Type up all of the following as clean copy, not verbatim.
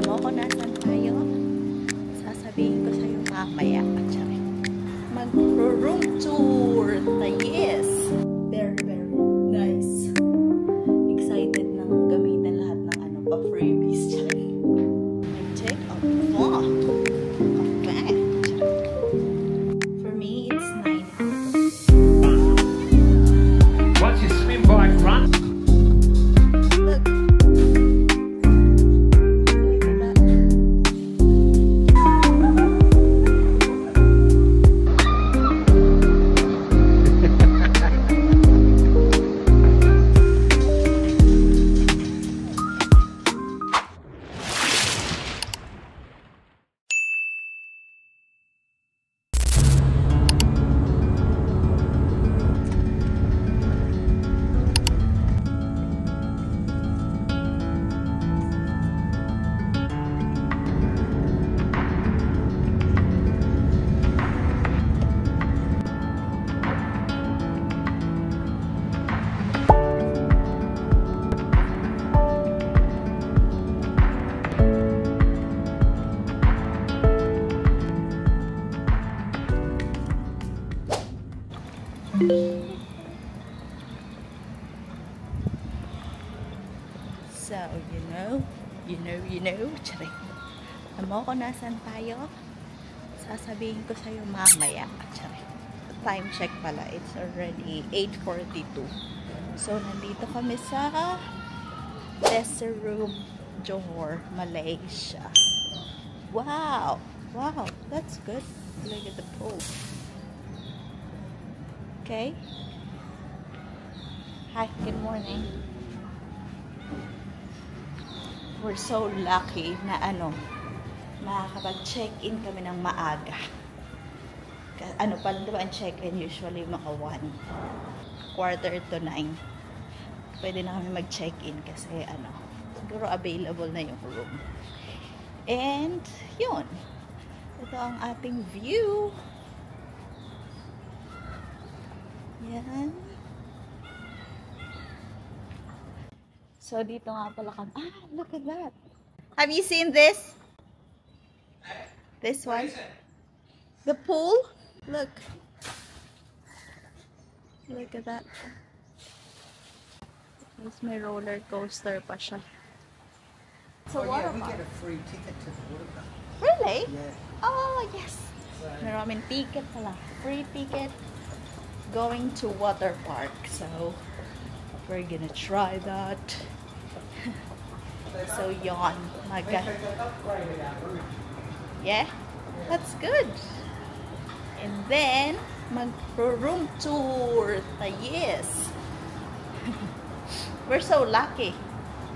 mo kung nasan tayo? Sasabihin ko sa'yo mamaya. Mag-room tour. Yes! Very, very nice. Excited nang gamitin lahat ng pa-freebies. Take a walk. Okay. For me, it's 9 hours. Once you swim bike run. Look. So, you know, charing. Alam mo kung nasan tayo? Sasabihin ko sa'yo mamaya, charing. Time check pala, it's already 8:42. So, nandito kami sa Deserum, Johor, Malaysia. Wow! Wow, that's good. Look at the pool. Okay. Hi, good morning. We're so lucky na makakapag-check-in kami ng maaga. Pa lang diba ang check-in usually mga 1:45 to 9. Pwede na kami mag-check-in kasi siguro available na yung room. And yun. Ito ang ating view. Yan. So, dito nga pala kami. Look at that. Have you seen this? This one? The pool? Look. Look at that. There's my roller coaster pa siya. So, yeah, we get a free ticket to the water park. Really? Yeah. Oh, yes. Maraming ticket pala. Free ticket going to water park. So, we're gonna try that. So, yon. Yeah? That's good. And then, mag-room tour. Yes. We're so lucky.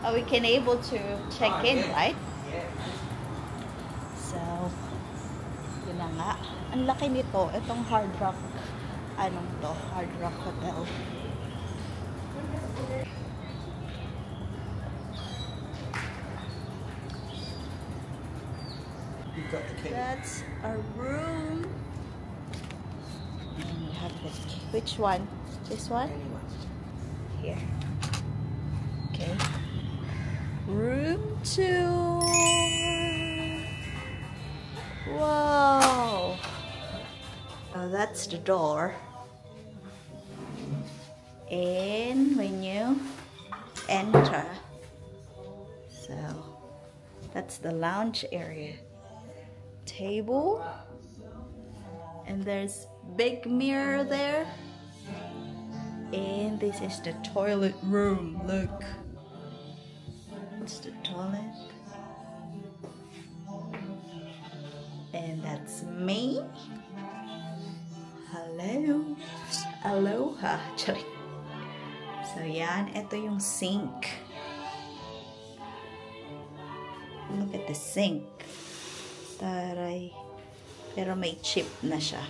We can able to check in, right? Yeah. So, yun na nga. Ang laki nito. Itong Hard Rock. Hard Rock Hotel. You've got the key. That's our room. And we have the key. Which one? This one? Anyone. Here. Okay. Room tour. Wow. Oh, that's the door. And when you enter, so that's the lounge area. Table. And there's big mirror there. And this is the toilet room. Look. It's the toilet. And that's me. Hello. Aloha. Sorry. So yan, ito yung sink. Look at the sink. Taray. Pero may chip na siya.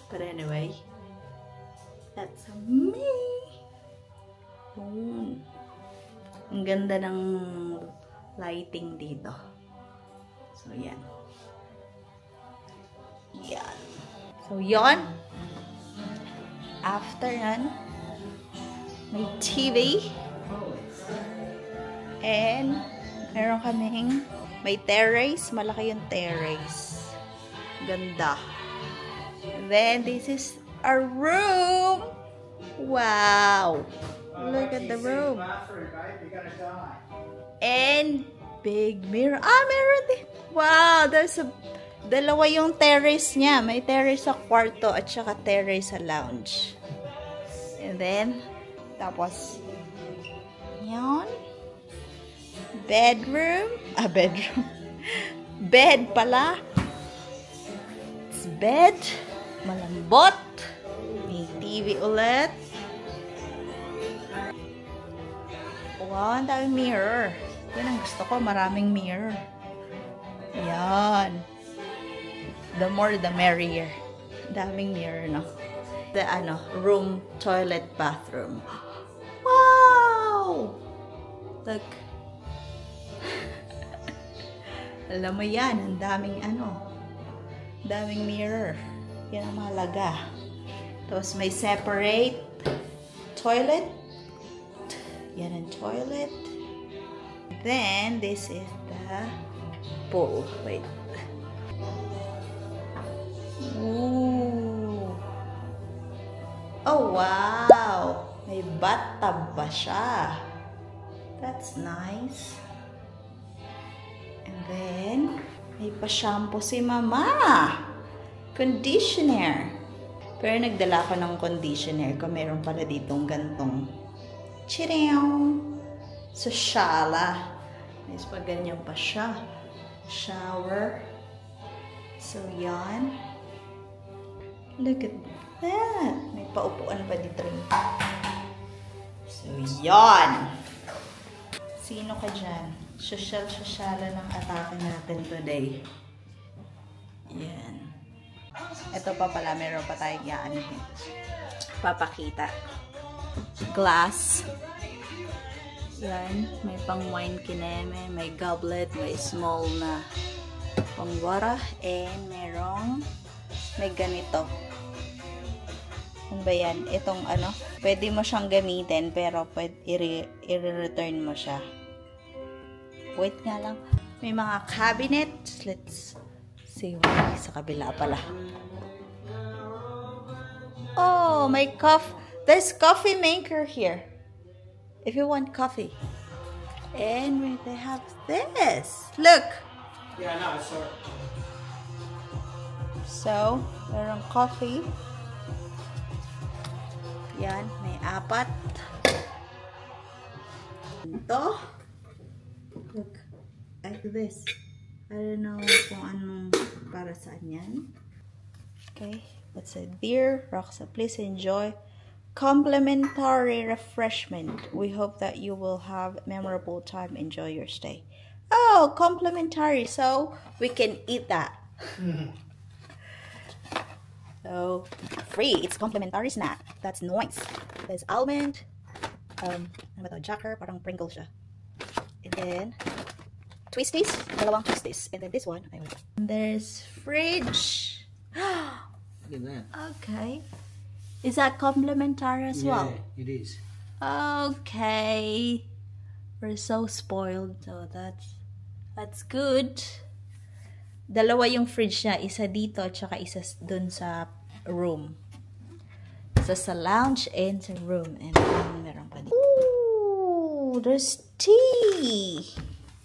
But anyway, that's me. Boom. Ang ganda ng lighting dito. So, yan. Yan. So, yon. After yan, may TV. And Meron kaming, may terrace. Malaki yung terrace. Ganda. And then, this is our room. Wow. Look at the room. And big mirror. Ah, meron din. Wow, there's a dalawa yung terrace niya. May terrace sa kwarto at saka terrace sa lounge. And then, tapos, yan. Bedroom. Ah, bedroom. Bed pala. It's bed. Malambot. May TV ulit. Wow, ang daming mirror. Yan ang gusto ko. Maraming mirror. Yan. The more, the merrier. Daming mirror, no? The, room, toilet, bathroom. Wow! Look. Alam mo yan, ang daming, daming mirror. Yan ang mahalaga. Tapos may separate toilet. Yan ang toilet. Then, this is the pool. Wait. Ooh. Oh, wow. May bathtub ba siya? That's nice. And then, may pa-shampoo si Mama. Conditioner. Pero nagdala ko ng conditioner kung meron pala ditong gantong chireng. So, shala. May pa ganyan pa siya. Shower. So, yan. Look at that. May paupuan pa dito rin. So, yan. Sino ka dyan? Social-sociala ng atake natin today. Yan. Ito pa pala, meron pa tayong yaanihin. Papakita. Glass. Yan. May pang wine kineme, may goblet, may small na pangwara, and may ganito. Ano ba yan? Itong pwede mo siyang gamitin, pero pwede i-return mo siya. Wait nga lang. May mga cabinet. Let's see what sa kabila pala. Oh, may there's coffee maker here. If you want coffee. And they have this. Look. Yeah, no, I saw it. So, merong coffee. Yan, may 4. Ito. Look, like this. I don't know kung anong para saan yan. Okay, what's it? Dear Roxa, please enjoy complimentary refreshment. We hope that you will have memorable time. Enjoy your stay. Oh, complimentary. So, we can eat that. So, free. It's complimentary snack. That's nice. There's almond. Ano ba ito? Jacker. Parang Pringle siya. And then, twisties. Dalawang twisties. And then this one. There's fridge. Look at that. Okay. Is that complimentary as well? Yeah, it is. Okay. We're so spoiled. So that's good. Dalawa yung fridge niya. Isa dito at saka isa dun sa room. Isa sa lounge and sa room. And meron pa dito. Ooh, there's tea.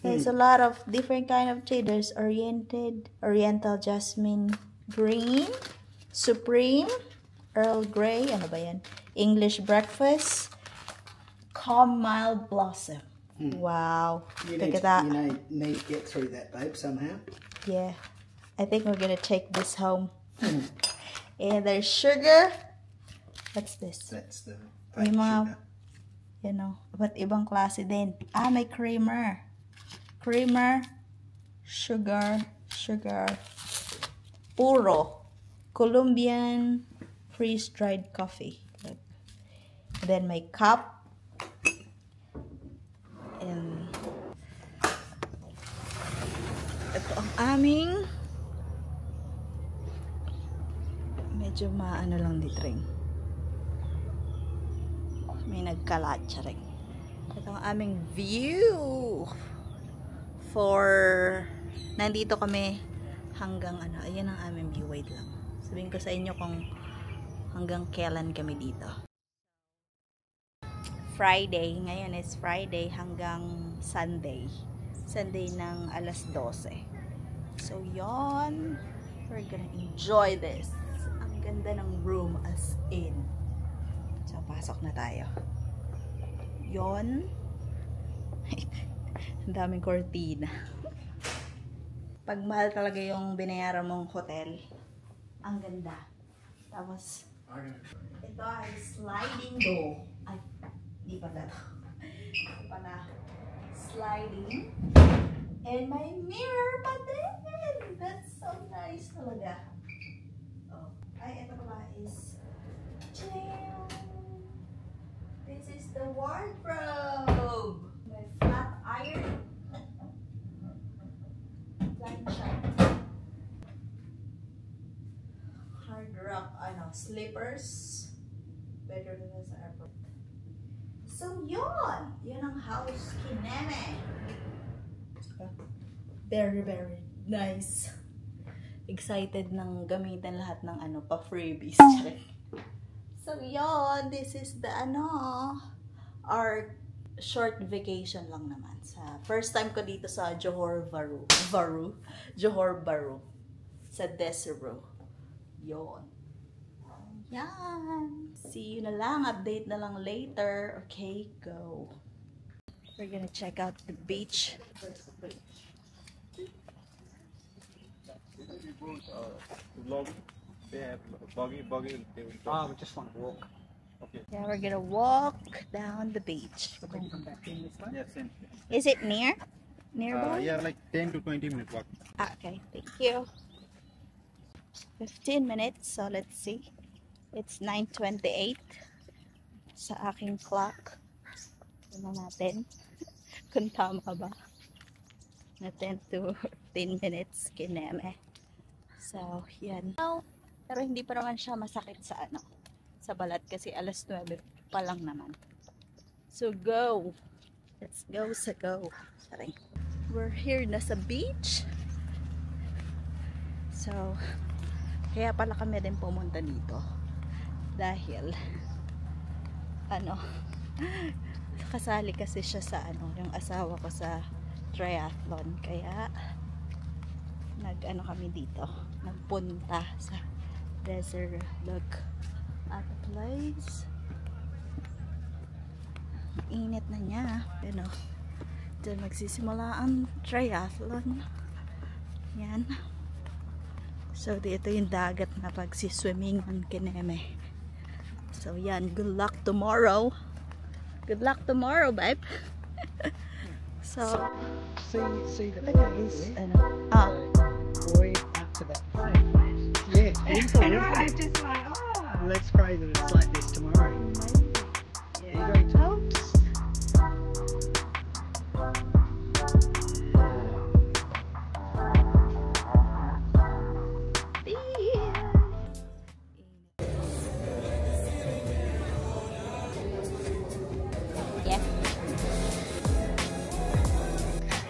There's a lot of different kind of tea. There's Oriental Jasmine Green, Supreme, Earl Grey, ano ba yan? English Breakfast, Mild Blossom. Wow. Look at that. You need to get through that, babe, somehow. Yeah. I think we're gonna take this home. And there's sugar. What's this? That's the May fake mga, sugar. But ibang klase din. Ah, may creamer. Creamer, sugar. Puro. Colombian freeze-dried coffee. Look. And then my cup. And ito ang aming medyo maano lang dito rin. May nagkalat siya rin. Ito ang aming view nandito kami hanggang ano, ayan ang aming view. Wait lang. Sabihin ko sa inyo kung hanggang kailan kami dito. Friday. Ngayon is Friday hanggang Sunday. Sunday ng alas 12. So, yon. We're gonna enjoy this. Ang ganda ng room as in. So, pasok na tayo. Yon. Ang daming cortina. Pag mahal talaga yung binayaran mong hotel, ang ganda. Tapos, ito ay sliding door. Ay, hindi pa na. Hindi pa na. Sliding. And my mirror pa din. That's so nice talaga. Oh. Ay, ito pala is this is the wardrobe. My flat iron. Hard rock, slippers. Better than sa airport. So, yun! Yun ang house kineme. Very, very nice. Excited nang gamitin lahat ng pa-freebies. So, yun! This is the our short vacation lang naman. First time ko dito sa Johor Bahru. Sa Desiro. Yon. Yan. See you na lang. Update na lang later. Okay, go. We're gonna check out the beach. We just want to walk. Okay. Yeah, we're gonna walk down the beach. Yes, Is it nearby? yeah, like 10 to 20 minute walk. Okay, thank you. 15 minutes, so let's see. It's 9:28 sa aking clock. Tignan natin kung tama ba. Na 10 to 15 minutes kineme. So, yan. Pero hindi pa naman siya masakit sa sa balat kasi alas 9 pa lang naman. So, go! Let's go sa go. Sorry. We're here na sa beach. So, kaya pala kami din pumunta dito. Dahil, kasali kasi siya sa yung asawa ko sa triathlon. Kaya, kami dito. Nagpunta sa desert. Look at the place. Init na niya. Diyan magsisimula ang triathlon. Yan. So, dito yung dagat na pagsiswimming ang kineme. So, yan. Good luck tomorrow. Good luck tomorrow, babe. So, See the place. Way up to that place. Yeah, just like, let's pray that it's like this tomorrow. Yeah. Great hopes.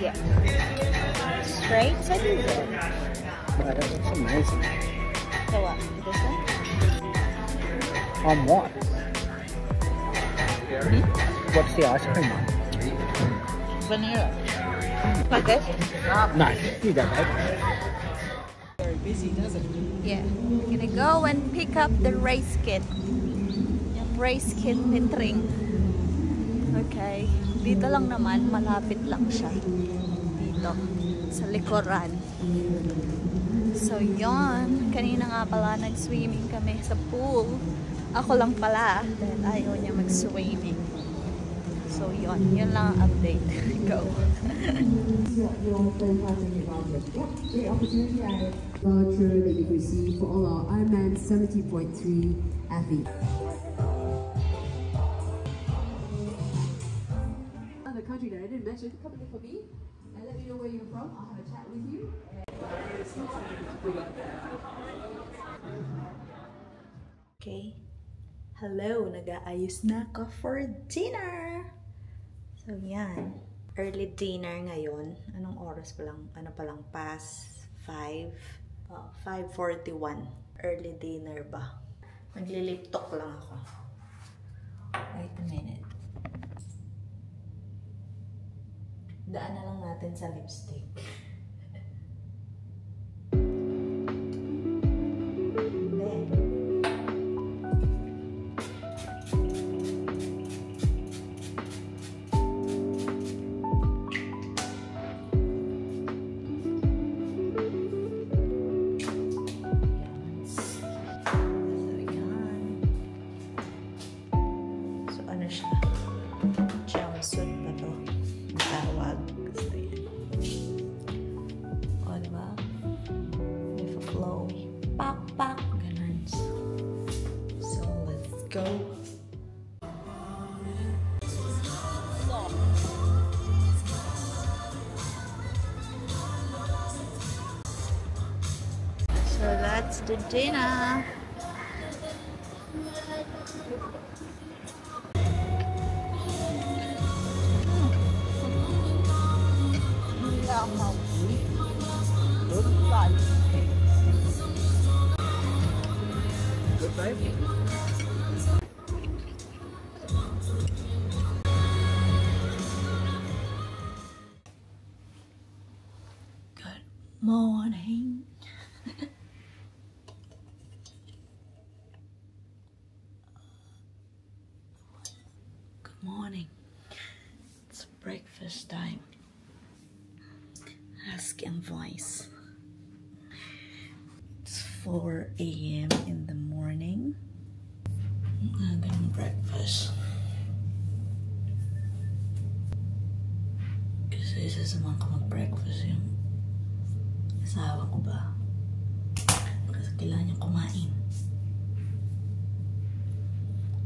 Yeah. Straight to the good. Wow, that looks amazing. So what? This one? On what? What's the ice cream on? Vanilla. Like this? No, you go, babe. Very busy, doesn't it? Yeah. We're gonna go and pick up the race kit. Yung race kit ni Tring. Okay. Dito lang naman, malapit lang siya. Dito. Sa likuran. So, yon. Kanina nga pala, nag-swimming kami sa pool. Ako lang pala, dahil ayaw niya mag-swimming. So, yon. Yun lang ang update. Go. Great opportunity voucher that you receive for all our Ironman 70.3 athletes. Another country that I didn't mention, come in for me and let me know where you're from. I'll have a chat with you. Okay. Hello, nag-aayos na ako for dinner. So, yan. Early dinner ngayon. Anong oras oras pa lang, ano pa lang, past 5:41. Early dinner ba? Nagli-lip talk lang ako. Wait a minute. Daan na lang natin sa lipstick. Jumpsuit ba to? Tawag. Gusto yan. O, diba? With a flowy pak-pak. Ganun. So, let's go. So, that's the dinner. Good, babe? Good morning. Good morning. It's breakfast time. Ask and voice. It's 4 a.m. in the morning. Having breakfast. Kasi isa sa mga mag-breakfast yung asawa ko ba? Kasi kailangan niyang kumain.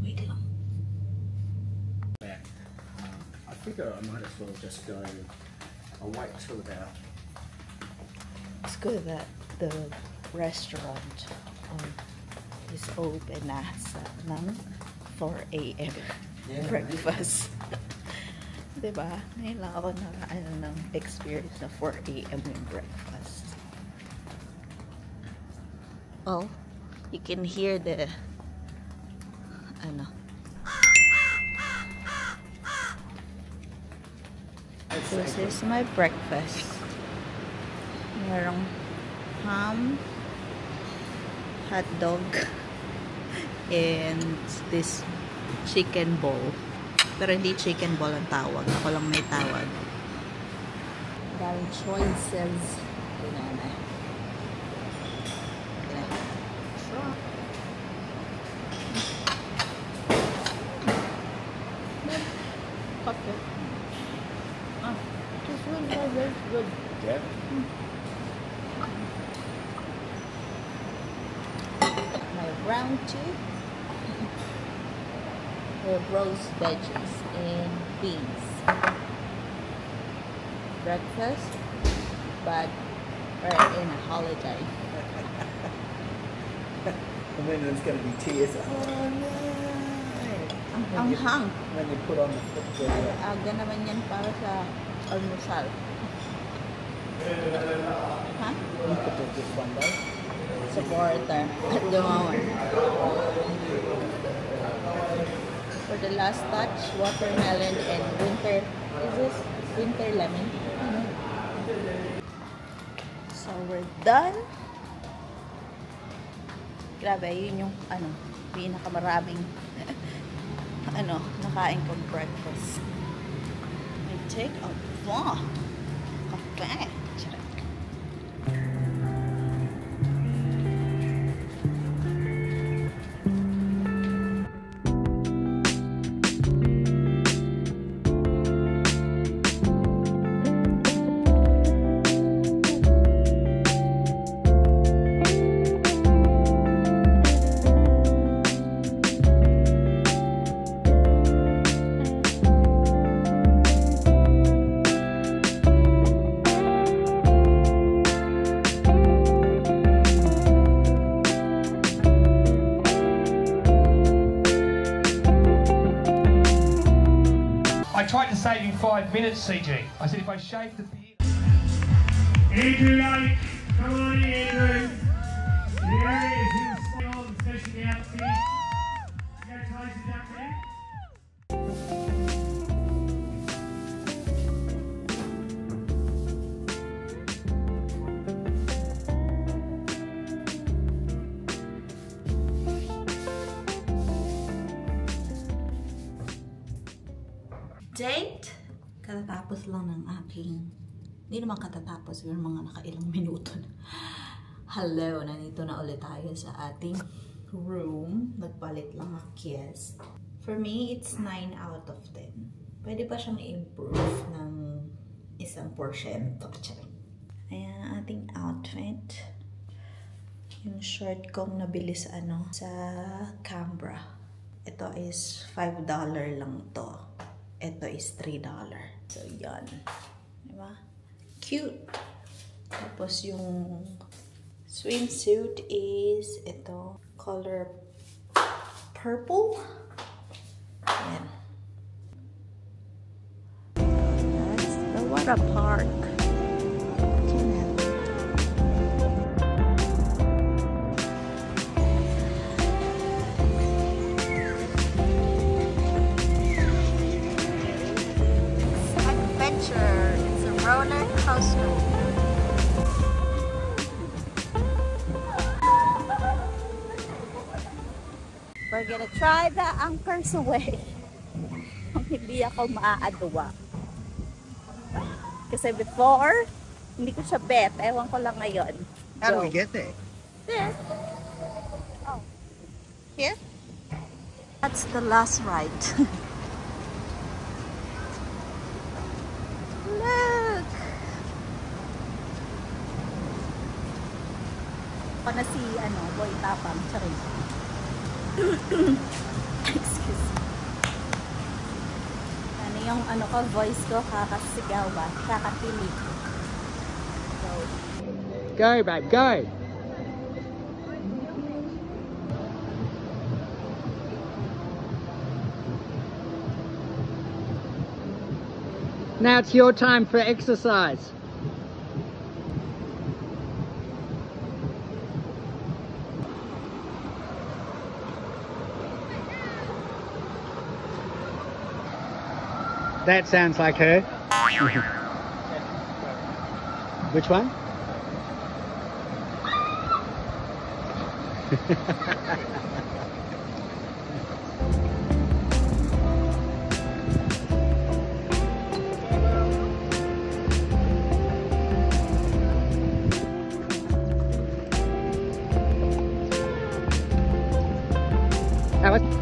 Wait lang. I figure I might as well just go. I'll wait till about. It's good that the restaurant is open na sa ng 4 a.m. Yeah, breakfast. Diba? Ngayon lang ako na ng experience na 4 a.m. yung breakfast. Oh, you can hear the This is my breakfast. Merong ham, hot dog, and this chicken ball. Pero hindi chicken ball ang tawag. Ako lang may tawag. Daming choices. Very good. Yeah. My brown tea with roast veggies and beans. Breakfast, but we're in a holiday. And then there's going to be tears. Oh no! Ang hang. When you put on the foot. Aga naman yan para sa almusal. Huh? You could do this one day. Supporter at the moment. For the last touch, watermelon and winter. Is this winter lemon? So we're done. Grabe, yun yung pinakamaraming nakain kong breakfast. I take a walk. Kape. I tried to save you 5 minutes, CG. I said if I shaved the beard... Andrew, come on in, Andrew. There it is. He'll stay on, especially the outfit. Congratulations up there. Date? Katatapos lang ng aking, hindi naman katatapos, yung mga nakailang minuto na. Hello, nandito na ulit tayo sa ating room. Nagpalit lang ang guest. For me, it's 9 out of 10. Pwede pa siyang improve ng 1%. Ayan ang ating outfit. Yung short kong nabili sa sa Canberra. Ito is $5 lang to. Ito is $3. So, yan. Diba? Cute. Tapos, yung swimsuit is ito. Color purple. Yan. That's the water park. It's a roller coaster. We're gonna try the Anchors Way. Hindi ako maaadwa. Kasi before, hindi ko siya bet. Ewan ko lang ngayon. How do we get there? There. Oh. Here? That's the last ride. Look! Ako na si, Boy Tapang. Charing. Excuse me. Ano yung, voice ko, kakasigaw ba? Kakapili. So, Go, babe, go! Now it's your time for exercise. That sounds like her. Which one?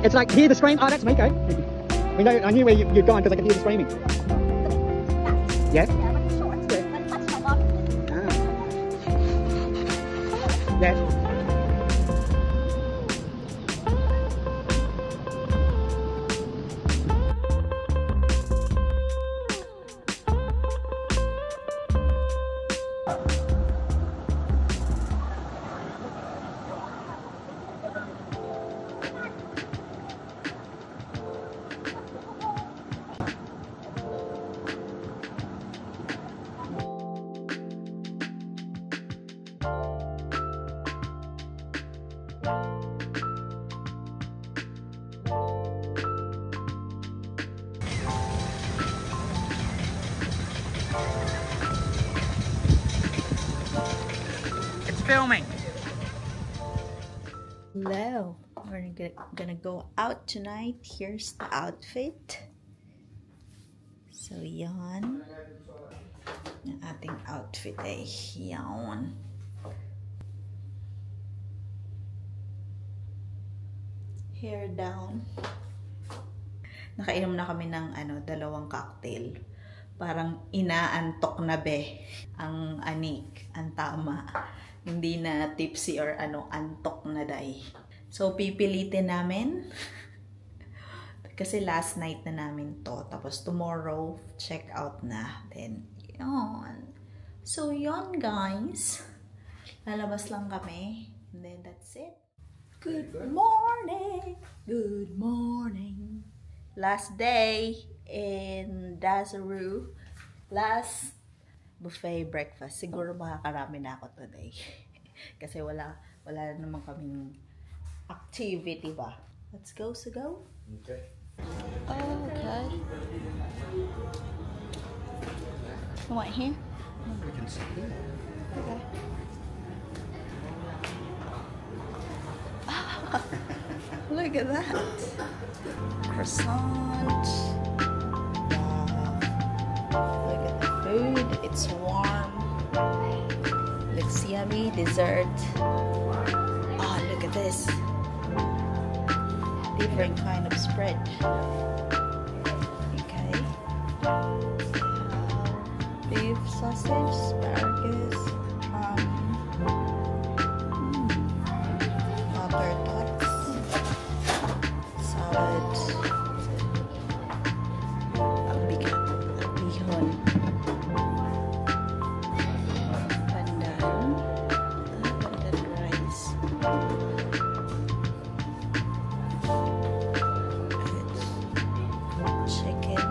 It's like, hear the scream? Oh, that's Miko. We know, I knew where you'd gone because I could hear the screaming. Yeah? Ah. Yeah. Filming. Hello. We're gonna go out tonight. Here's the outfit. So, yan. Yung ating outfit ay yan. Hair down. Nakainom na kami ng 2 cocktail. Parang inaantok na be ang anik, ang tama. Hindi na tipsy or antok na day. So, pipilitin namin. Kasi last night na namin to. Tapos tomorrow, check out na. Then, yun. So, yun guys. Lalabas lang kami. And then, that's it. Good morning! Good morning! Last day in Dazaru. Last buffet breakfast. Siguro makakarami na ako today. Kasi wala naman kaming activity ba. Let's go, so go. Okay. Okay. You want here? We can sit here. Okay. Look at that. Croissant. Wow. Look at the food. It's warm. Looks yummy. Dessert. Oh, look at this. Different kind of spread. Okay. Beef sausage, asparagus, butter tots, salad, bihon, pandan rice. Chicken.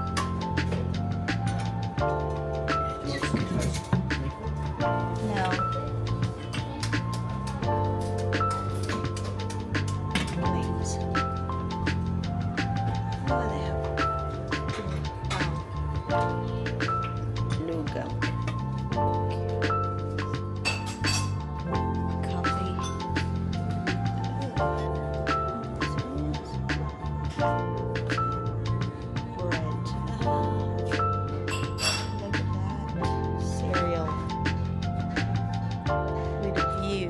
No. Wings. Oh, they have lugaw. Coffee. Bread. Look at that. Cereal. With a view.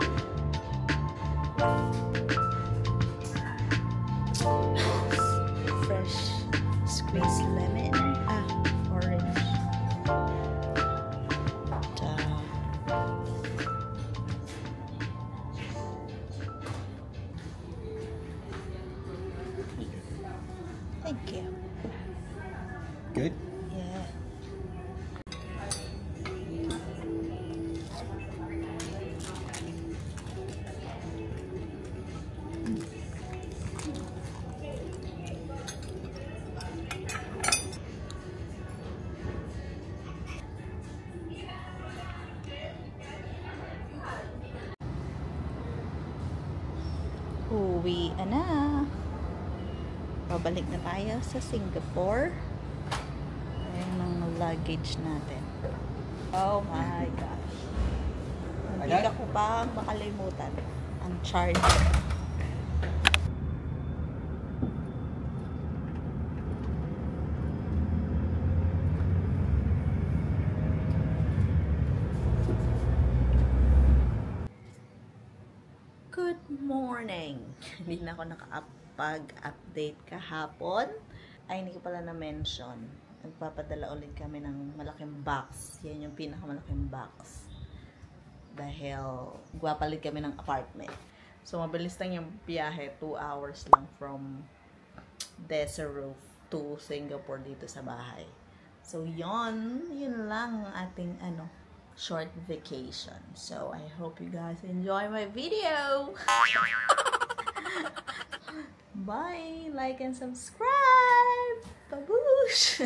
Fresh squeezed lemon. Orange. Thank you. Good? Yeah. Uwi na. Pabalik na tayo sa Singapore. Ayan ang luggage natin. Oh my gosh. Hindi Okay. ko pa makalimutan ang charger. Good morning! Hindi na ako nakapag-update kahapon. Ay, hindi ko pala na-mention. Nagpapadala ulit kami ng malaking box. Yan yung pinakamalaking box. Dahil guwapalit kami ng apartment. So, mabilis lang yung biyahe. 2 hours lang from Desiree to Singapore dito sa bahay. So, yun lang ang ating short vacation. So, I hope you guys enjoy my video. Bye! Like and subscribe! Baboosh!